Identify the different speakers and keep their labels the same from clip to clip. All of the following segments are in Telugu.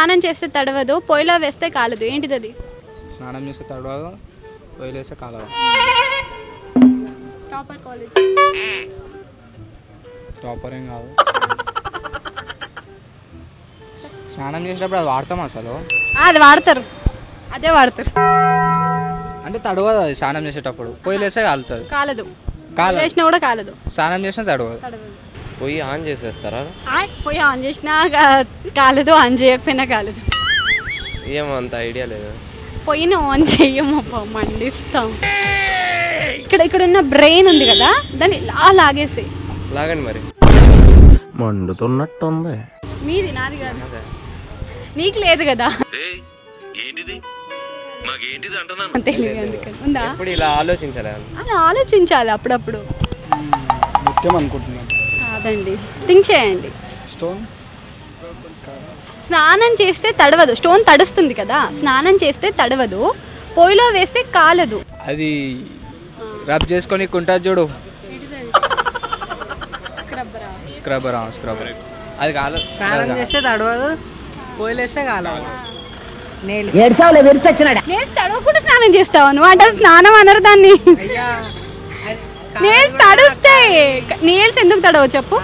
Speaker 1: స్నానం చేస్తే తడవదు, పొయ్యిలో వేస్తే కాలదు, ఏంటిది అది?
Speaker 2: స్నానం చేస్తే తడవదు, పొయ్యిలో వేస్తే కాలదు.
Speaker 1: Topper college.
Speaker 2: టాపర్ ఏం కాదు. స్నానం చేసేటప్పుడు అది వాడతాం అసలు?
Speaker 1: అది వాడతారు, అదే వాడతారు.
Speaker 2: అంటే తడవదు అది స్నానం చేసేటప్పుడు, పొయ్యిలో వేస్తే కాలుతుంది.
Speaker 1: కాలదు,
Speaker 2: కాలదు
Speaker 1: చేసినా కూడా కాలదు.
Speaker 2: స్నానం చేసినా తడవదు.
Speaker 3: పొయ్యి ఆన్ చేసేస్తారా?
Speaker 1: పొయ్యి ఆన్ చేసినా కాలదు, ఆన్ చేయకపోయినా కాలదు.
Speaker 3: ఏమో అంత ఐడియా లేదు.
Speaker 1: పొయ్యిని ఆన్ చెయ్యము, మండిస్తాం. ఇక్కడ ఉన్న బ్రెయిన్ ఉంది కదా, దాన్ని ఇలా లాగేసి.
Speaker 3: లాగండి మరి.
Speaker 4: మండుతున్నట్టుంది.
Speaker 1: మీది, నాది కాదు. నీకు లేదు కదా, తెలియదు. అందుకని ఉందా?
Speaker 3: ఇప్పుడు ఇలా ఆలోచించాలి,
Speaker 1: అలా ఆలోచించాలి అప్పుడప్పుడు.
Speaker 2: ముఖ్యం అనుకుంటున్నాను.
Speaker 1: కాదండి, థింక్ చేయండి.
Speaker 2: స్టోన్.
Speaker 1: స్నానం చేస్తే తడవదు, స్టోన్ తడుస్తుంది కదా, స్నానం చేస్తే తడవదు, పొయ్యిలో వేస్తే కాలదు.
Speaker 2: అది రబ్ చేసుకొని ఉంటుంది చూడు, స్క్రబ్బర్. స్క్రబ్బర్ అది కాలదు.
Speaker 5: స్నానం చేస్తే తడవదు, పొయ్యిలో వేస్తే కాలదు.
Speaker 1: నేను తడవకుండా స్నానం చేస్తావు నువ్వు అంటే స్నానం అనరు దాన్ని. నేల్స్ తడుస్తాయి. నేల్స్ ఎందుకు తడవు చెప్పు?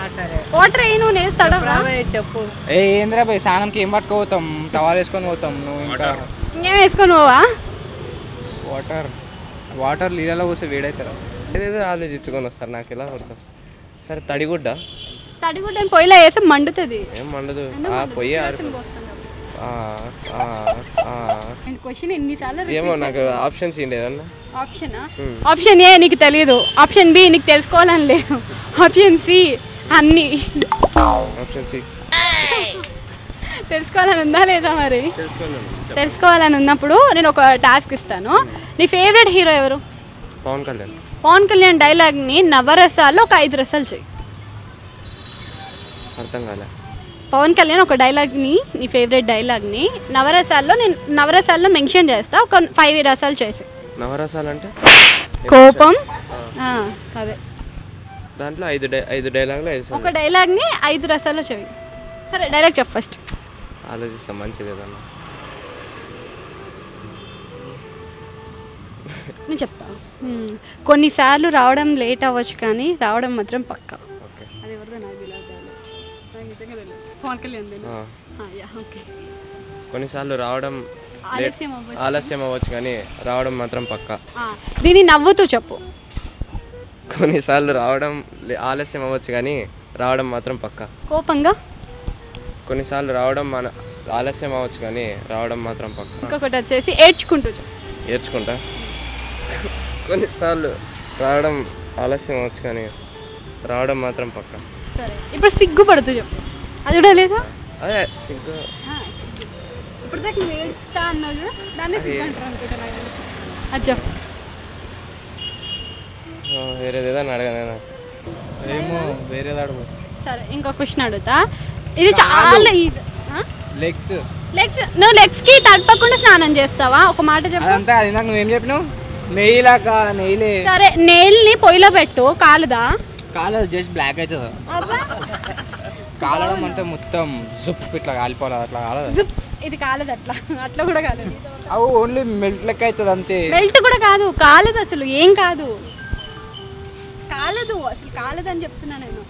Speaker 1: వాటర్ అయ్యి నువ్వు నేల్స్ తడవరా?
Speaker 5: చెప్పు.
Speaker 2: ఏంద్రా పోయి స్నానంకి ఏం పట్టుకోపోతాం? టవాల్ వేసుకొని పోతాం. నువ్వు ఇంకా
Speaker 1: ఇంకేం వేసుకొని పోవా?
Speaker 2: వాటర్ నీళ్ళలో పోస్తే వేడవుతారా?
Speaker 3: ఏదేదో ఆలోచించుకొని వస్తారు, నాకు ఎలా వస్తుంది. సరే తడిగుడ్డ.
Speaker 1: తడిగుడ్డని పొయ్యిలో వేస్తే మండుతుంది.
Speaker 3: ఏం మండదు, పొయ్యి ఏమో నాకు ఆప్షన్స్ ఏంటి ఏదన్నా?
Speaker 1: ఆప్షన్ ఏ నీకు తెలియదు, ఆప్షన్ బి నీకు తెలుసుకోవాలని లేదు, ఆప్షన్ సి అన్ని.
Speaker 3: ఆప్షన్ సి
Speaker 1: తెలుసుకోవాలని ఉందా లేదా? మరి తెలుసుకోవాలని ఉన్నప్పుడు నేను ఒక టాస్క్ ఇస్తాను. నీ ఫేవరెట్ హీరో ఎవరు?
Speaker 3: పవన్ కళ్యాణ్.
Speaker 1: పవన్ కళ్యాణ్ డైలాగ్ని నవరసాల్లో ఒక 5 రసాలు చెయ్యి.
Speaker 3: అర్థం కాలే.
Speaker 1: పవన్ కళ్యాణ్ ఒక డైలాగ్ని, నీ ఫేవరెట్ డైలాగ్ని నవరసాల్లో మెన్షన్ చేస్తా, ఒక 5 రసాలు చేసి.
Speaker 3: నవరసాలు అంటే
Speaker 1: కోపం, అదే
Speaker 3: దాంట్లో 5 డైలాగులు.
Speaker 1: ఒక డైలాగ్ని 5 రసాల్లో చెయ్యి. సరే డైలాగ్ చెప్పు ఫస్ట్.
Speaker 3: ఆలోచిస్తాం, మంచిది ఏదన్నా.
Speaker 1: నేను చెప్తా. కొన్నిసార్లు రావడం లేట్ అవ్వచ్చు కానీ రావడం మాత్రం పక్కా. అది ఎవరిదో నాకు తెలియదు. పవన్ కళ్యాణ్.
Speaker 3: కొన్నిసార్లు రావడం ఆలస్యం అవ్వచ్చు కానీ రావడం మాత్రం పక్కా.
Speaker 1: దీన్ని నవ్వుతూ చెప్పు.
Speaker 3: కొన్నిసార్లు రావడం ఆలస్యం అవ్వచ్చు కానీ రావడం మాత్రం పక్కా.
Speaker 1: కోపంగా.
Speaker 3: కొన్నిసార్లు రావడం ఆలస్యం అవ్వచ్చు కానీ రావడం మాత్రం పక్కా.
Speaker 1: ఇంకొకటి వచ్చేసి ఏడ్చుకుంటూ చెప్పు.
Speaker 3: ఏడ్చుకుంటా. కొన్నిసార్లు రావడం ఆలస్యం అవ్వచ్చు కానీ రావడం మాత్రం పక్కా.
Speaker 1: సరే ఇప్పుడు సిగ్గుపడుతూ చెప్పు. అది కూడా లేదా?
Speaker 3: అదే సిగ్గు.
Speaker 1: ఇప్పుడు దాకా నువ్వు ఏడుస్తా అన్నావు, దాన్ని సిగ్గు అంటారు అనుకుంటా. అది చెప్పు.
Speaker 3: వేరేది ఏదన్నా అడగనా?
Speaker 2: ఏమో వేరేది అడుగు.
Speaker 1: సరే ఇంకో క్వశ్చన్ అడుగుతా, ఇది చాలా ఈజీ.
Speaker 2: లెగ్స్.
Speaker 1: నువ్వు లెగ్స్ కి తడపకుండా స్నానం చేస్తావా? ఒక మాట చెప్పు.
Speaker 2: అంతే. అది నాకు నువ్వేం చెప్పినావు? నెయ్యిలే.
Speaker 1: సరే నెయిల్ ని పొయ్యిలో పెట్టు, కాలుదా?
Speaker 2: కాలదు, జస్ట్ బ్లాక్ అవుతుంది. కాలడం అంటే మొత్తం జుప్ ఇట్లా కాలిపోవాలి, అట్లా కాలదు.
Speaker 1: ఇది కాలదు, అట్లా కూడా కాలేదు.
Speaker 2: అవు ఓన్లీ మెల్ట్ లెక్క అవుతుంది అంతే.
Speaker 1: మెల్ట్ కూడా కాదు, కాలదు అసలు, ఏం కాదు, కాలదు అసలు, కాలదు అని చెప్తున్నా నేను.